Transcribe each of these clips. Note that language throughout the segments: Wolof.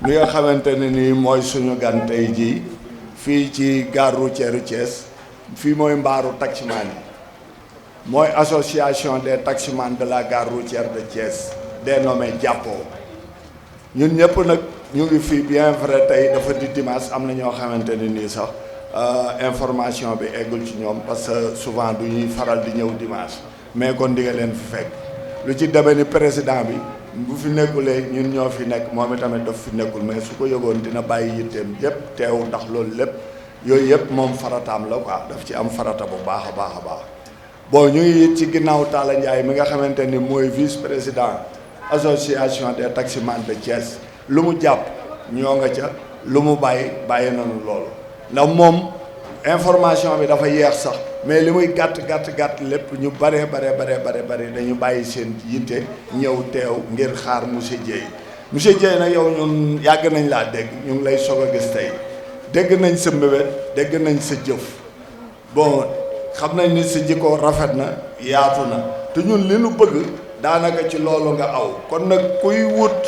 mi nga xamante ne nii mooy suñu gan tey jii fii ci gare routière Thiès fii mooy mbaaru taximan yi mooy association des taximans de la gare routière de Thiès dénommé Jàppoo ñun ñëpp nag ñu ngi fii bien vrai tey dafa di dimanche am na ñoo xamante ne nii sax information bi eggul ci ñoom parce que souvent du ñuy faral di ñëw dimanche mais kon di nga leen fi fekk lu ci demee ni président bi bu fi nekkulee ñun ñoo fi nekk moom itamit daf fi nekkul mais su ko yëgoon dina bàyyi yitteem yëpp teew ndax loolu lépp yooyu yëpp moom farataam la quoi daf ci am farata bu baax a baax a baax bon ñu ngi it ci ginnaaw Talla Ndiaye mi nga xamante ni mooy vice président association des taximans de Thiès lu mu jàpp ñoo nga ca lu mu bàyyi nañu loolu ndax moom information bi dafa yeex sax mais li muy gàtt lépp ñu bare dañu bàyyi seen yitte ñëw teew ngir xaar monsieur Dieye nag yow ñun yàgg nañ laa dégg ñu ngi lay soog a gis tey dégg nañ sa mbébét dégg nañ sa jëf bon xam nañ ni sa jikko rafet na yaatu na te ñun li nu bëgg daanaka ci loolu nga aw kon nag kuy wut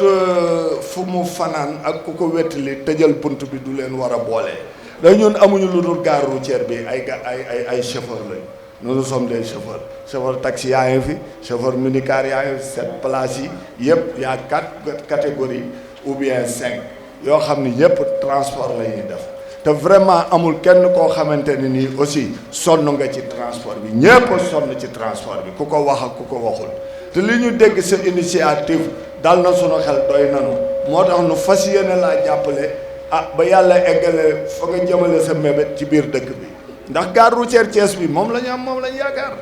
fu mu fanaan ak ku ko wettali tëjal bunt bi du leen war a boole. da ñun amuñu lu dul gare routière bi ay chauffeur lañ nous sommes des chauffeur taxi yaa ngi fi chauffeur minicar yaa ngi fi 7 places yi yëpp yaa 4 catégories ou bien 5 yoo xam ni yëpp transport la ñuy def te vraiment amul kenn koo xamante ne nii aussi sonn nga ci transport bi ñëpp sonn ci transport bi ku ko wax ak ku ko waxul te li ñu dégg sa initiative dal na sunu xel doy nanu moo tax nu fas yéene laa jàppale ba yàlla eggale fa nga jëmale sa mébét ci biir dëkk bi ndax gare routière Thiès bi moom la ñu am moom la ñu yaakaar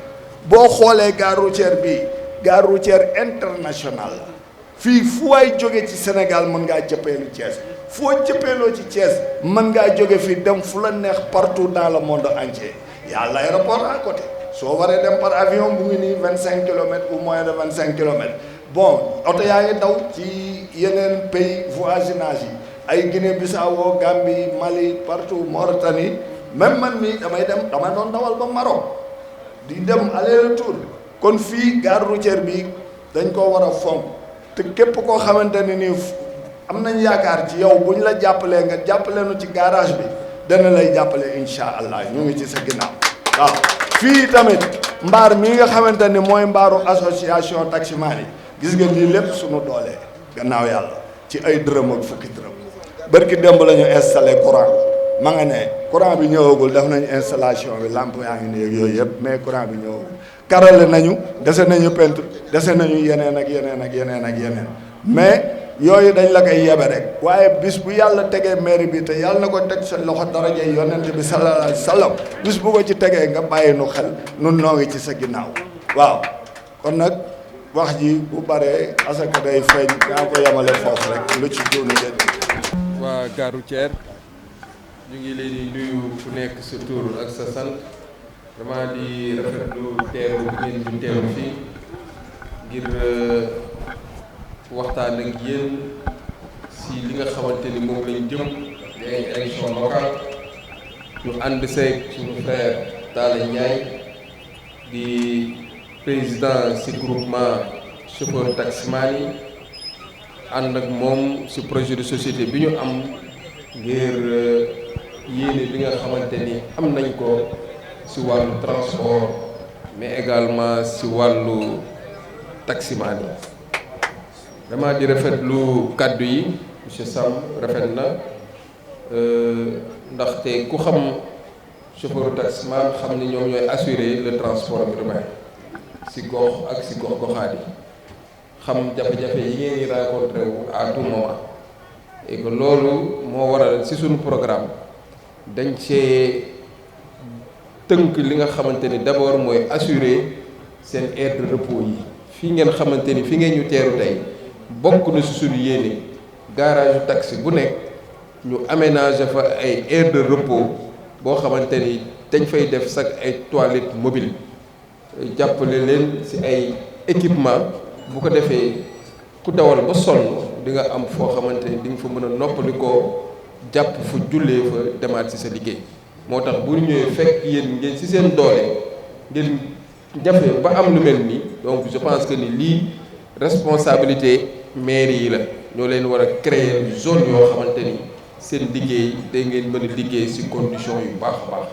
boo xoolee gare routière bi gare routière internationale la fii fu waay jóge ci Sénégal mën ngaa jëppeelu Thiès foo jëppeeloo ci Thiès mën ngaa jóge fii dem fu la neex partout dans le monde entier y a l'aéroport à côté soo waree dem par avion bu ngi nii 25 kilomètres ou moins de 25 kilomètres bon oto yaa ngi daw ci yeneen pays voisinage yi ay Guinée Bissau Gambie Mali partout Mauritanie même man mii dama doon dawal ba Maroc di dem aller retour kon fii gare routière bi dañ koo war a fonk te képp koo xamante ne nii am nañ yaakaar ci yow bu ñu la jàppalee nga jàppale nu ci garage bi dana lay jàppale incha allah ñu ngi ci sa ginnaaw waaw. fii tamit mbaar mii nga xamante ni mooy mbaaru association taximan yi gis nga lii lépp suñu doolee gannaaw yàlla ci ay dërëm ak fukki dërëm barki démb la ñu installé courant ma nga ne courant bi ñëwagul def nañu installation bi lampe yaa ngi nii yooyu yëpp mais courant bi ñëwagul karale nañu dese nañu peinture dese nañu yeneen ak yeneen mais yooyu dañ la koy yebe rek waaye bis bu yàlla tegee mairie bi te yàlla na ko teg sa loxo daraja yonent bi sallallahu alayhi wa sallam bis bu ko ci tegee nga bàyyi nu xel nun noo ngi ci sa ginnaaw waaw kon nag wax ji bu baree asaka day feeñ yaa ko yemale foofu rek lu ci doonu leen. waa gare routière ñu ngi leen di nuyu ku nekk sa tur ak sa sant vraiment di rafetlu teeru bi ngeen di teeru fii ngir waxtaan ak yéen si li nga xamante ni moom lañ jëm di ay élection locale ñu ànd seeg suñu frère Talla Ndiaye di président si groupement chauffeur taximan yi ànd ak moom si projet de société bi ñu am ngir yéene bi nga xamante ni am nañ ko si wàllu transport mais également si wàllu taximan yi vraiment di rafetlu kàddu yi monsieur Sam rafet na ndaxte ku xam chauffeur taximan xam ni ñoom ñooy assurer le transport urbain si gox ak si gox-goxaat yi xam jafe-jafe yi ngeen di rencontré wu à tout moment et que loolu moo waral si suñu programme dañ see tënk li nga xamante ni d'abord mooy assurer seen aire de repos yi fii ngeen xamante ni fi ngeen ñu teeru tey bokk na si suñu yéene garage taxi bu nekk ñu aménager fa ay aire de repos boo xamante ni dañ fay def sax ay toilettes mobiles jàppale leen si ay équipement bu ko defee ku dawal ba sonn di nga am foo xamante ni di nga fa mën a noppali koo jàpp fu jullee fa demaat si sa liggéey moo tax bu ñëwee fekk yéen ngeen si seen doole ngeen jafe ba am lu mel nii donc je pense que ni lii responsabilité mairie yi la ñoo leen war a créer zone yoo xamante ni seen liggéey day ngeen mën a liggéey ci condition yu baax a baax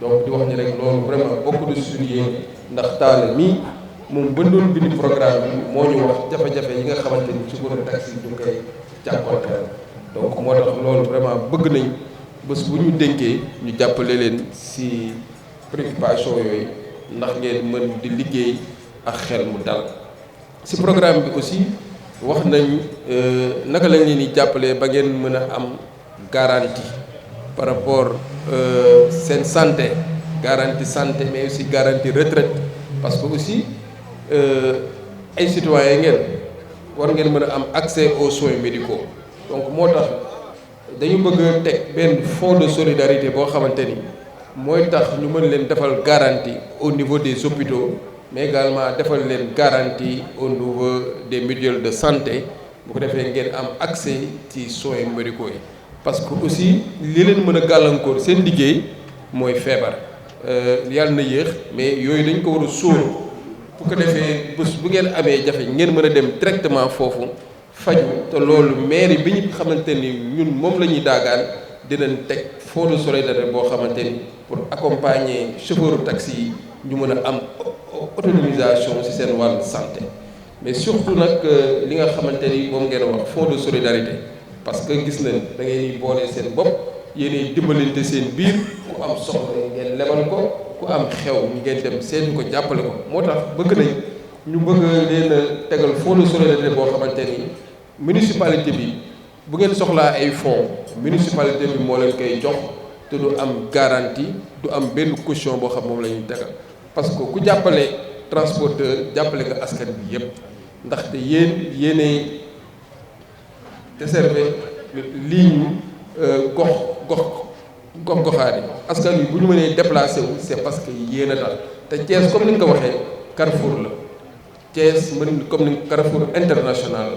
donc di wax ni rek loolu vraiment bokk na suñu yéen ndax taal mii moom ba doon bind programme bi moo ñu wax jafe-jafe yi nga xamante ni chauffeur taxi ñu koy jànkuwanteel donc moo tax loolu vraiment bëgg nañ bés bu ñu dénkee ñu jàppale leen ci préoccupation yooyu ndax ngeen mën di liggéey ak xel mu dal ci programme bi aussi wax nañ naka lañ leen di jàppale ba ngeen mën a am garantie par rapport seen santé garantie santé mais aussi garantie retraite parce que aussi ay citoyens ngeen war ngeen mën a am accès aux soins médicaux donc moo tax dañu bëgg a teg benn fonds de solidarité boo xamante ni mooy tax ñu mën leen defal garantie au niveau des hôpitaux mais également defal leen garantie au niveau des mutuelles de santé bu ko defee ngeen am accès ci soins médicaux yi parce que aussi li leen mën a gàllankoor seen liggéey mooy feebar yàlla na yéex mais yooyu dañ ko war a sóor bu ko defee bés bu ngeen amee jafe ngeen mën a dem directement foofu faju te loolu mairie bi ñu xamante ni ñun moom la ñuy daagaan dinañ teg fonds de solidarité boo xamante ni pour accompagner chauffeur taxi yi ñu mën a am autonomisation ci seen wàllu santé mais surtout nag li nga xamante ni moom ngeen wax fonds de solidarité parce que gis nañ da ngay ni boole seen bopp yéenay dimbalante seen biir ku am soxla ngeen lebal ko ku am xew ngeen dem seeti ko jàppale ko moo tax bëgg nañ ñu bëgg leen a tegal fonds de solidarité boo xamante ni municipalité bi bu ngeen soxlaa ay fonds municipalité bi moo leen koy jox te du am garantie du am benn caution boo xam moom la ñuy tegal parce que ku jàppale transporteur jàppale nga askan bi yépp ndaxte yéenay desservir ligne goxaani askan wi bu ñu mënee déplacé wu c'est parce que yéen a dal te Thiès comme ni nga ko waxee Carrefour la Thiès mën comme ni Carrefour international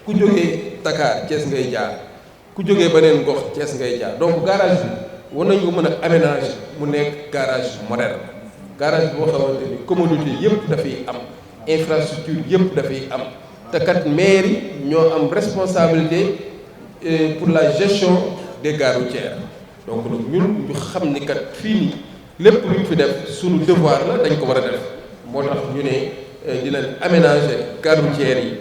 ku jógee Dakar Thiès ngay jaar ku jógee beneen gox Thiès ngay jaar donc garage bi war nañu ko mën a aménager mu nekk garage moderne garage boo xamante ni commodité yëpp dafay am infrastructure yëpp dafay am te kat mairie ñoo am responsabilité pour la gestion des gares routières donc nag ñun ñu xam ni kat fii nii lépp lu ñu fi def suñu devoir la dañ ko war a def moo tax ñu ne dinañ aménager gares routières yi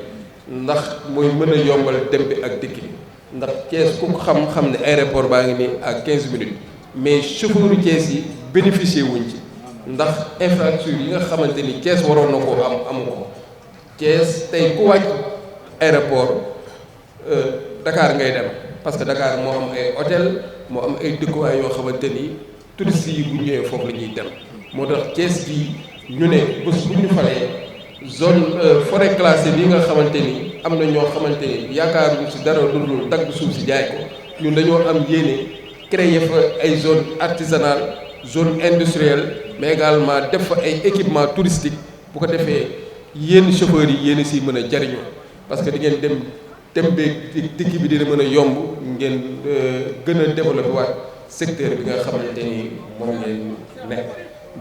ndax mooy mën a yombal dem bi ak dikk bi ndax Thiès ku ko xam-xam ne aéroport baa ngi nii à 15 minutes mais chauffeur Thiès yi bénéficier wuñ ci ndax infrastructure yi nga xamante ni Thiès waroon na koo am amu ko Thiès tey ku wàcc aéroport Dakar ngay dem parce que Dakar moo am ay hôtel moo am ay dëkkuwaay yoo xamante ni touristes yi bu ñëwee foofu la ñuy dem moo tax Thiès bi ñu ne bés bu ñu falee zone forêt classée bi nga xamante ni am na ñoo xamante ni yaakaaruñu si dara lu dul dagg suuf si jaay ko ñun dañoo am yéene créer fa ay zone artisanale zone industrielle mais également def fa ay équipement touristique bu ko defee yéen chauffeurs yi yéen si mën a jariñoo parce que di ngeen dem beeg dikki bi dina mën a yomb ngeen gën a développé waat secteur bi nga xamante ni moom ngeen nekk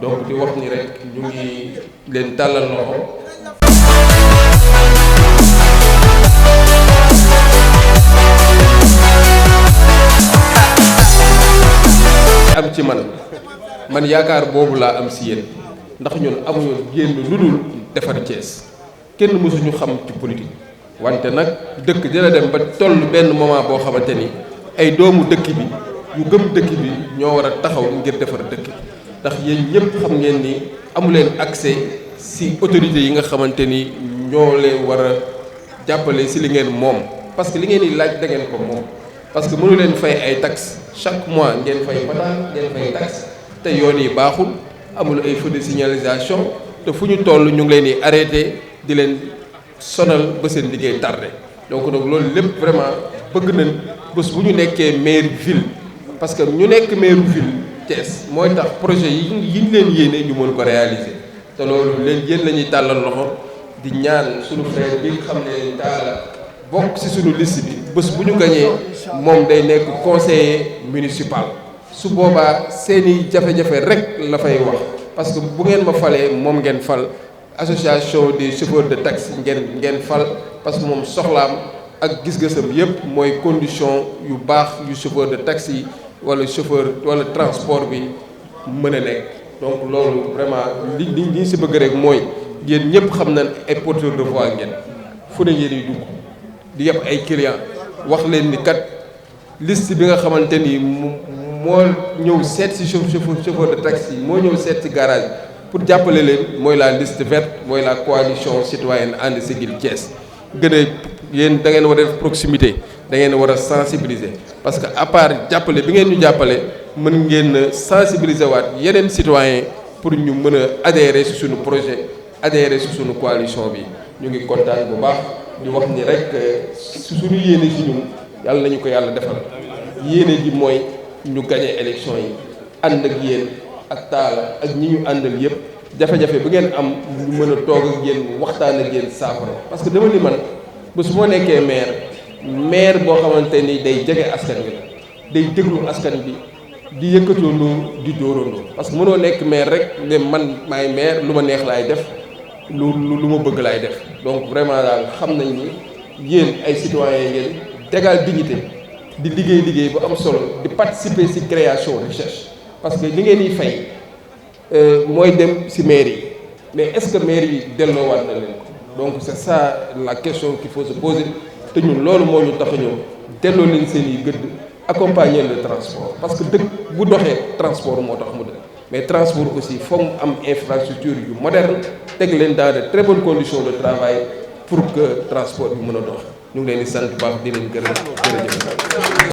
donc di wax ni rek ñu ngi leen tàllal loxo. am ci man yaakaar boobu laa am si yéen ndax ñun amuñu génn lu dul defar Thiès kenn mësuñu xam ci politique wante nag dëkk dina dem ba toll benn moment boo xamante ni ay doomu dëkk bi yu gëm dëkk bi ñoo war a taxaw ngir defar dëkk ndax yéen ñëpp xam ngeen ni amu leen accès si autorités yi nga xamante ni ñoo leen war a jàppale si li ngeen moom parce que li ngeen di laaj da ngeen ko moom parce que mënu leen fay ay taxes chaque mois ngeen fay patente ngeen fay taxe te yoon yi baaxul amul ay feux de signalisation te fu ñu toll ñu ngi leen di arrêté di leen sonal ba seen liggéey tardé donc nag loolu lépp vraiment bëgg nañ bés bu ñu nekkee maire ville parce que ñu nekk maire ville Thiès mooy tax projet yi leen yéene ñu mën ko réaliser te loolu leen yéen la ñuy tàllal loxo di ñaan suñu frère bi xam ne taala bokk ci suñu liste bi bés bu ñu gañee moom day nekk conseiller municipal su boobaa seeni jafe-jafe rek la fay wax parce que bu ngeen ma falee moom ngeen fal association des chauffeurs de taxi ngeen fal parce que moom soxlaam ak gis-gisam yëpp mooy condition yu baax yu chauffeur de taxi wala chauffeur wala transport bi mën a nekk. donc loolu vraiment li si bëgg rek mooy yéen ñëpp xam nañ ay porteurs de voix ngeen fu ne yéen yi dugg di yëpp ay clients wax leen ni kat liste bi nga xamante ni moo ñëw seet si chauffeur de taxi moo ñëw seet si garage pour jàppale leen mooy la liste verte mooy la coalition citoyenne And Siggil Thiès. gën a yéen da ngeen war a def proximité da ngeen war a sensibiliser parce que à part jàppale bi ngeen ñu jàppale mën ngeen sensibiliser waat yeneen citoyens pour ñu mën a adhérer si suñu projet adhérer si suñu coalition bi. ñu ngi kontaan bu baax di wax ni rek suñu yéene si ñun yàlla nañu ko yàlla defal yéene ji mooy ñu gagné élection yi ànd ak yéen ak Talla ak ñi ñu àndal yëpp jafe-jafe bi ngeen am ñu mën a toog ak yéen waxtaan ak yéen saafara parce que dama ni man ba su ma nekkee maire boo xamante ni day jege askan wi la day déglu askan bi di yëkkatoondoo di dóorandoo parce que mënoo nekk maire rek ne man maay maire lu ma neex laay def lu ma bëgg laay def donc vraiment daal xam nañ ni yéen ay citoyens ngeen d'égale dignité di liggéey bu am solo di participer ci création recherche parce que li ngeen di fay mooy dem ci maire yi mais est-ce que maire yi delloowaat na leen ko donc c'est ça la question qu'il faut se poser te ñun loolu moo ñu tax a ñëw delloo leen seen i gëdd accompagner le transport parce que dëkk bu doxee transport moo tax mu dëkk mais transport aussi foog mu am infrastructure yu moderne teg leen dans de très bonnes conditions de travail pour que transport bi mën a dox ñu ngi leen di sant bu baax di leen gërëm jërëjëf